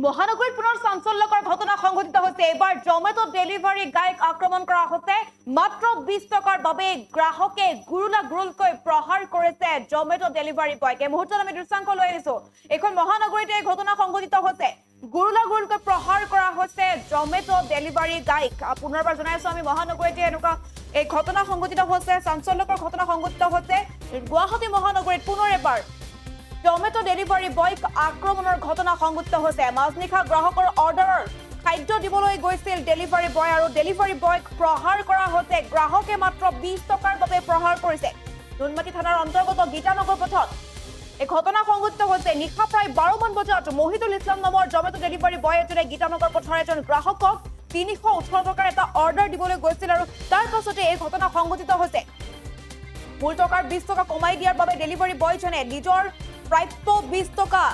মহানগৰীত পুনৰ চাঞ্চল্যকৰ ঘটনা সংঘটিত হৈছে। এবাৰ জমেটো ডেলিভাৰী গায়ক আক্ৰমণ কৰা হৈছে। মাত্ৰ 20 টকাৰ বাবে গ্ৰাহকে গুৰুলকৈ প্ৰহাৰ কৰিছে জমেটো ডেলিভাৰী বয়ক। এই মুহূৰ্তত আমি দৃশ্যাংশ লৈ আহিছো। এখন মহানগৰীত এই ঘটনা সংঘটিত হৈছে। গুৰুলকৈ প্ৰহাৰ কৰা হৈছে জমেটো ডেলিভাৰী গায়ক। পুনৰবাৰ জনাইছো আমি মহানগৰীত এনেকুৱা এই ঘটনা সংঘটিত হৈছে, চাঞ্চল্যকৰ ঘটনা সংঘটিত হৈছে। গুৱাহাটী মহানগৰীত পুনৰ এবাৰ জমেটো ডেলিভাৰী বয়ক আক্ৰমণৰ ঘটনা সংঘটিত হৈছে। মাজনিশা গ্ৰাহকৰ অৰ্ডাৰৰ খাদ্য দিবলৈ গৈছিল ডেলিভাৰী বয় আৰু ডেলিভাৰী বয়ক প্ৰহাৰ কৰা হৈছে। গ্ৰাহকে মাত্ৰ 20 টকাৰ বাবে প্ৰহাৰ কৰিছে। নুনমাটি থানাৰ অন্তৰ্গত গীতানগৰ পথত এই ঘটনা সংঘটিত হৈছে। নিশা প্ৰায় 12 মান বজাত মহিদুল ইছলাম নামৰ জমেটো ডেলিভাৰী বয় এজনে গীতানগৰ পথৰ এজন গ্ৰাহকক 318 টকাৰ এটা অৰ্ডাৰ দিবলৈ গৈছিল আৰু তাৰ পাছতে এই ঘটনা সংঘটিত হৈছে। মূল টকাৰ 20 টকা কমাই দিয়াৰ বাবে ডেলিভাৰী বয়জনে নিজৰ প্ৰাপ্য 20 টকা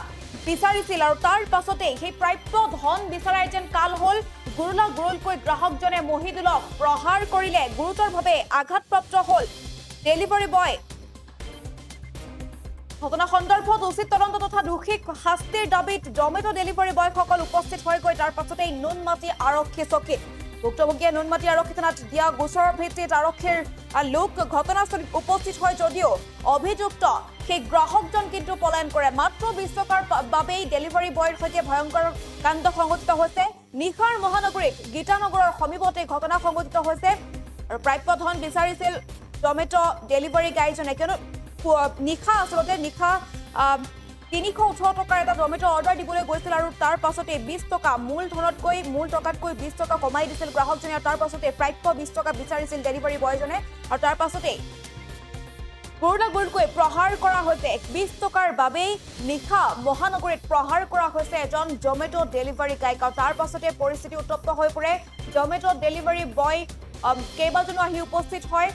বিচাৰিছিল আৰু তাৰ পাছতে সেই প্ৰাপ্য ধন বিচাৰাই যেন কাল হ'ল। গুৰুলকৈ গ্ৰাহকজনে মহিদুলক প্ৰহাৰ কৰিলে। গুৰুতৰভাৱে আঘাতপ্ৰাপ্ত হ'ল ডেলিভাৰী বয়। ঘটনা সন্দৰ্ভত উচিত তদন্ত তথা দোষীক শাস্তিৰ দাবীত জমেটো ডেলিভাৰী বয়সকল উপস্থিত হৈ গৈ তাৰ পাছতেই নুনমাটি আৰক্ষী চকীত ভুক্তভোগীয়ে নুনমাটি আৰক্ষী থানাত দিয়া গোচৰৰ ভিত্তিত আৰক্ষীৰ লোক ঘটনাস্থলীত উপস্থিত হয় যদিও অভিযুক্ত সেই গ্ৰাহকজন কিন্তু পলায়ন কৰে। মাত্ৰ 20 টকাৰ বাবেই ডেলিভাৰী বয়ৰ সৈতে ভয়ংকৰ কাণ্ড সংঘটিত হৈছে। নিশাৰ মহানগৰীত গীতানগৰৰ সমীপতে ঘটনা সংঘটিত হৈছে আৰু প্ৰাপ্য ধন বিচাৰিছিল জমেটো ডেলিভাৰী গায়জনে। কিয়নো নিশা 318 টকাৰ এটা জমেটো অৰ্ডাৰ দিবলৈ গৈছিল আৰু তাৰ পাছতে 20 টকা মূল টকাতকৈ 20 টকা কমাই দিছিল গ্ৰাহকজনে আৰু তাৰ পাছতে প্ৰাপ্য 20 টকা বিচাৰিছিল ডেলিভাৰী বয়জনে আৰু তাৰ পাছতে গুৰুলকৈ প্ৰহাৰ কৰা হৈছে। 20 টকাৰ বাবেই নিশা মহানগৰীত প্ৰহাৰ কৰা হৈছে এজন জমেটো ডেলিভাৰী গায়ক আৰু তাৰ পাছতে পৰিস্থিতি উত্তপ্ত হৈ পৰে। জমেটো ডেলিভাৰী বয় কেইবাজনো আহি উপস্থিত হয়।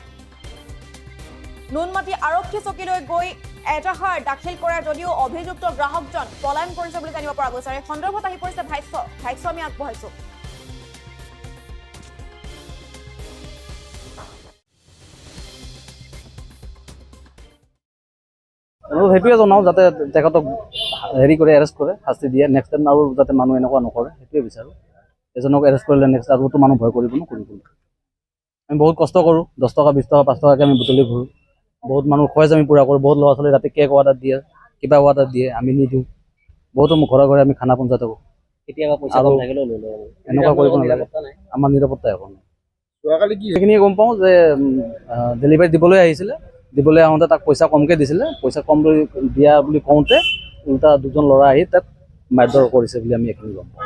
নুনমাটি আৰক্ষী চকীলৈ গৈ এজাহাৰ দাখিল কৰে যদিও অভিযুক্ত গ্ৰাহকজন পলায়ন কৰিছে বুলি জানিব পৰা গৈছে। এই সন্দৰ্ভত আহি পৰিছে ভাষ্য আমি আগবঢ়াইছো। সেইটোৱে জনাওঁ যাতে তেখেতক হেৰি কৰে, এৰেষ্ট কৰে, শাস্তি দিয়ে। নেক্সট টাইম আৰু যাতে মানুহ এনেকুৱা নকৰে সেইটোৱে বিচাৰোঁ। এজনক এৰেষ্ট কৰিলে নেক্সট আৰুতো মানুহ ভয় কৰিব আমি বহুত কষ্ট কৰোঁ। 10 টকা 20 টকা 5 টকাকৈ আমি বুটলি ঘূৰোঁ। বহুত মানুহ খৰচ আমি পূৰা কৰোঁ। বহুত ল'ৰা ছোৱালী ৰাতি কেক অৰ্ডাৰ দিয়ে, কিবা অৰ্ডাৰ দিয়ে, আমি নিদিওঁ। বহুতো ঘৰে ঘৰে আমি খানা পঞ্চায়ত কৰোঁ। কেতিয়াবা পইচা এনেকুৱা কৰিব নালাগে। আমাৰ নিৰাপত্তা একো নাই। সেইখিনিয়ে গম পাওঁ যে ডেলিভাৰী দিবলৈ আহিছিলে। দিবলৈ আহোঁতে তাক পইচা কমকৈ দিছিলে। পইচা কম দিয়া বুলি কওঁতে উল্টা দুজন ল'ৰা আহি তাক মাৰধৰ কৰিছে বুলি আমি এইখিনি গম পাওঁ।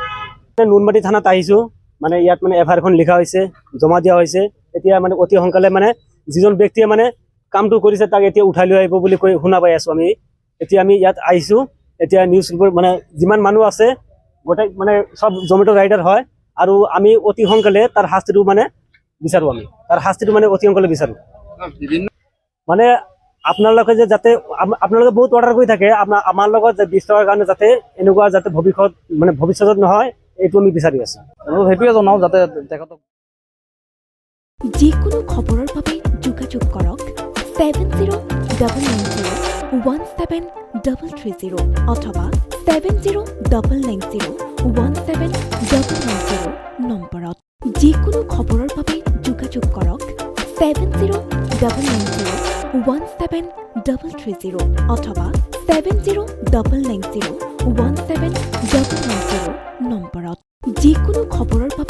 নুনমাটি থানাত আহিছোঁ। মানে ইয়াত মানে এফআইআৰ এখন লিখা হৈছে, জমা দিয়া হৈছে। এতিয়া মানে অতি সোনকালে মানে যিজন ব্যক্তিয়ে মানে কামটো কৰিছে তাক এতিয়া উঠাই লৈ আহিব বুলি কৈ শুনা পাই আছোঁ আমি। এতিয়া আমি ইয়াত আহিছোঁ। এতিয়া নিউজ মানে যিমান মানুহ আছে গোটেই মানে চব জমেটো ৰাইডাৰ হয় আৰু আমি অতি সোনকালে তাৰ শাস্তিটো মানে বিচাৰোঁ। আমি তাৰ শাস্তিটো মানে অতি সোনকালে বিচাৰোঁ। মানে আপোনালোকে যে যাতে আপোনালোকে বহুত অৰ্ডাৰ কৰি থাকে, আমাৰ লগত 20 টকাৰ কাৰণে যাতে এনেকুৱা যাতে ভৱিষ্যতত নহয় এইটো আমি বিচাৰি আছোঁ। সেইটোৱে জনাওঁ যাতে তেখেতক যিকোনো খবৰৰ বাবে যোগাযোগ কৰক 7099017330 অথবা 7099017390 নম্বৰত। যিকোনো খবৰৰ বাবে যোগাযোগ কৰক 7099017330 অথবা 7099017390 নম্বৰত। যিকোনো খবৰৰ বাবে